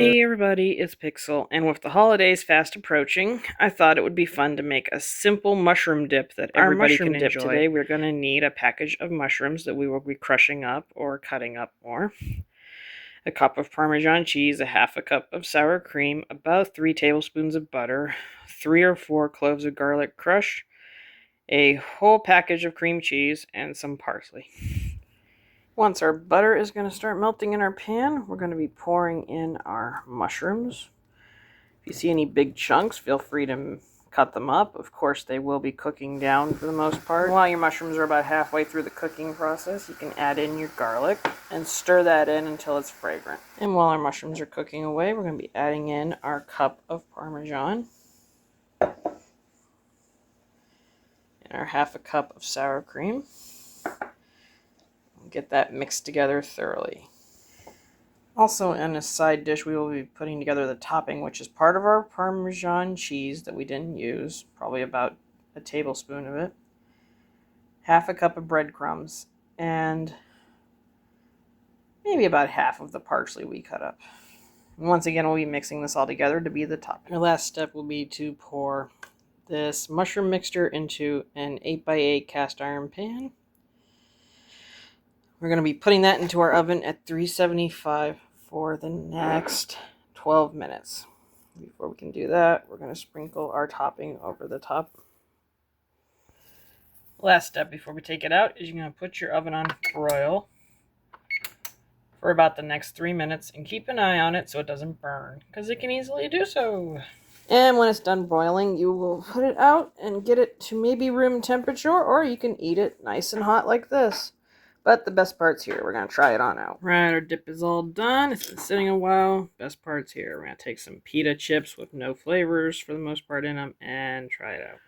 Hey everybody, it's Pixel, and with the holidays fast approaching, I thought it would be fun to make a simple mushroom dip that everybody can enjoy. Today we're going to need a package of mushrooms that we will be crushing up or cutting up more, a cup of Parmesan cheese, a half a cup of sour cream, about 3 tablespoons of butter, 3 or 4 cloves of garlic crushed, a whole package of cream cheese, and some parsley. Once our butter is going to start melting in our pan, we're going to be pouring in our mushrooms. If you see any big chunks, feel free to cut them up. Of course, they will be cooking down for the most part. While your mushrooms are about halfway through the cooking process, you can add in your garlic and stir that in until it's fragrant. And while our mushrooms are cooking away, we're going to be adding in our cup of Parmesan and our half a cup of sour cream. Get that mixed together thoroughly. Also, in a side dish, we will be putting together the topping, which is part of our Parmesan cheese that we didn't use, probably about a tablespoon of it, half a cup of breadcrumbs, and maybe about half of the parsley we cut up. And once again, we'll be mixing this all together to be the topping. Our last step will be to pour this mushroom mixture into an 8x8 cast iron pan. We're going to be putting that into our oven at 375 for the next 12 minutes. Before we can do that, we're going to sprinkle our topping over the top. Last step before we take it out is you're going to put your oven on broil for about the next 3 minutes and keep an eye on it so it doesn't burn, because it can easily do so. And when it's done broiling, you will put it out and get it to maybe room temperature, or you can eat it nice and hot like this. But the best part's here. We're going to try it on out. Right, our dip is all done. It's been sitting a while. Best part's here. We're going to take some pita chips with no flavors for the most part in them and try it out.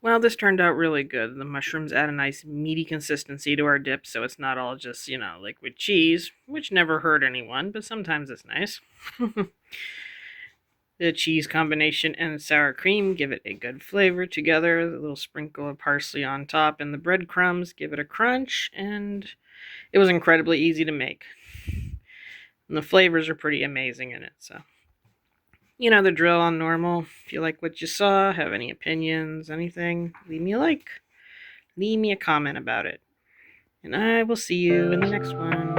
Well, this turned out really good. The mushrooms add a nice meaty consistency to our dip, so it's not all just, liquid cheese, which never hurt anyone, but sometimes it's nice. The cheese combination and sour cream give it a good flavor together. A little sprinkle of parsley on top and the breadcrumbs give it a crunch, and it was incredibly easy to make. And the flavors are pretty amazing in it, so. You know the drill on normal. If you like what you saw, have any opinions, anything, leave me a like. Leave me a comment about it. And I will see you in the next one.